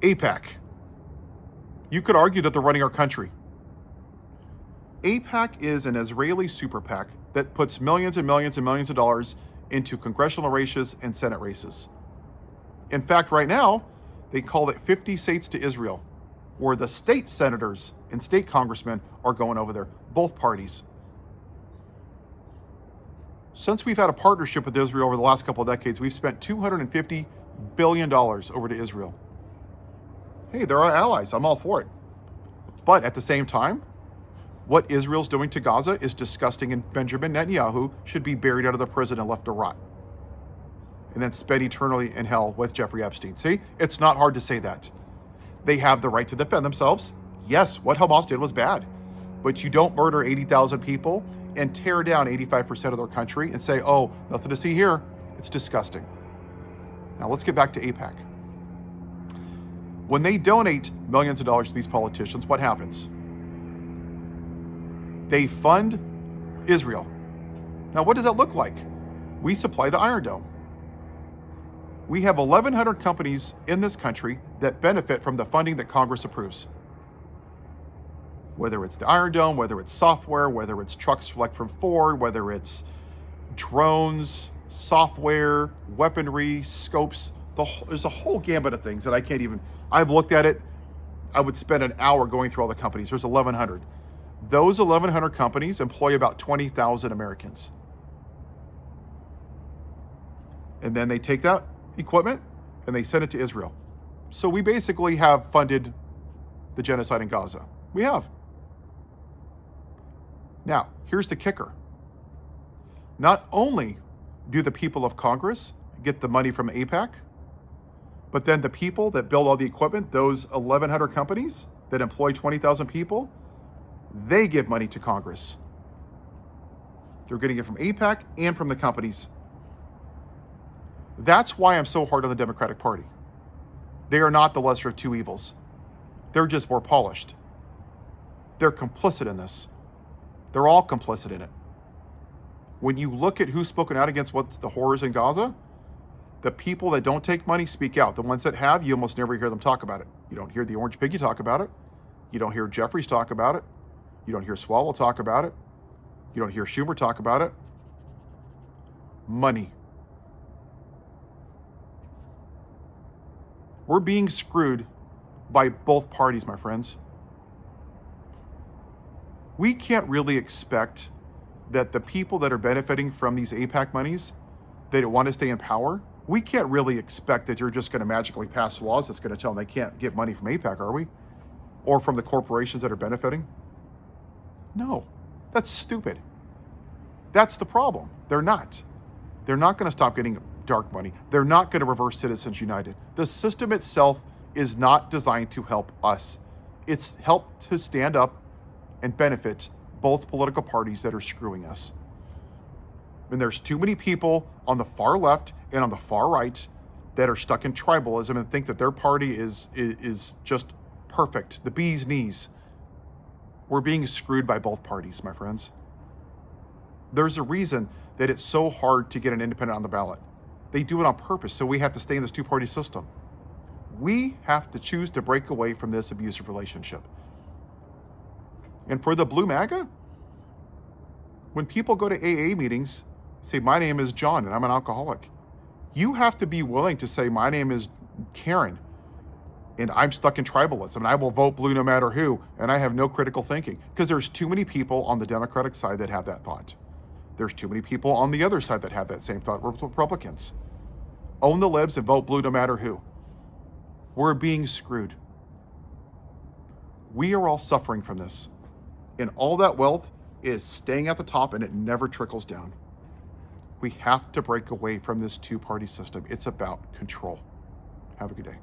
AIPAC. You could argue that they're running our country. AIPAC is an Israeli super PAC that puts millions and millions and millions of dollars into congressional races and Senate races. In fact, right now, they call it 50 states to Israel, where the state senators and state congressmen are going over there, both parties. Since we've had a partnership with Israel over the last couple of decades, we've spent $250 billion over to Israel. Hey, they're our allies. I'm all for it. But at the same time, what Israel's doing to Gaza is disgusting, and Benjamin Netanyahu should be buried out of the prison and left to rot, and then spend eternally in hell with Jeffrey Epstein. See, it's not hard to say that. They have the right to defend themselves. Yes, what Hamas did was bad, but you don't murder 80,000 people and tear down 85% of their country and say, oh, nothing to see here. It's disgusting. Now let's get back to AIPAC. When they donate millions of dollars to these politicians, what happens? They fund Israel. Now, what does that look like? We supply the Iron Dome. We have 1,100 companies in this country that benefit from the funding that Congress approves. Whether it's the Iron Dome, whether it's software, whether it's trucks like from Ford, whether it's drones, software, weaponry, scopes, there's a whole gambit of things that I can't even, I've looked at it. I would spend an hour going through all the companies. There's 1,100. Those 1,100 companies employ about 20,000 Americans. And then they take that equipment and they send it to Israel. So we basically have funded the genocide in Gaza. We have. Now, here's the kicker. Not only do the people of Congress get the money from AIPAC, but then the people that build all the equipment, those 1,100 companies that employ 20,000 people, they give money to Congress. They're getting it from AIPAC and from the companies. That's why I'm so hard on the Democratic Party. They are not the lesser of two evils. They're just more polished. They're complicit in this. They're all complicit in it. When you look at who's spoken out against what's the horrors in Gaza, the people that don't take money speak out. The ones that have, you almost never hear them talk about it. You don't hear the Orange Piggy talk about it. You don't hear Jeffries talk about it. You don't hear Swalwell talk about it. You don't hear Schumer talk about it. Money. We're being screwed by both parties, my friends. We can't really expect that the people that are benefiting from these AIPAC monies, that want to stay in power, we can't really expect that you're just going to magically pass laws that's going to tell them they can't get money from AIPAC, are we? Or from the corporations that are benefiting? No, that's stupid. That's the problem. They're not. They're not going to stop getting dark money. They're not going to reverse Citizens United. The system itself is not designed to help us. It's helped to stand up and benefit both political parties that are screwing us. And there's too many people on the far left and on the far right that are stuck in tribalism and think that their party is just perfect, the bee's knees. We're being screwed by both parties, my friends. There's a reason that it's so hard to get an independent on the ballot. They do it on purpose, so we have to stay in this two-party system. We have to choose to break away from this abusive relationship. And for the Blue MAGA, when people go to AA meetings, say, my name is John and I'm an alcoholic, you have to be willing to say, my name is Karen and I'm stuck in tribalism and I will vote blue no matter who, and I have no critical thinking, because there's too many people on the Democratic side that have that thought. There's too many people on the other side that have that same thought. Republicans. Own the libs and vote blue no matter who. We're being screwed. We are all suffering from this. And all that wealth is staying at the top and it never trickles down. We have to break away from this two-party system. It's about control. Have a good day.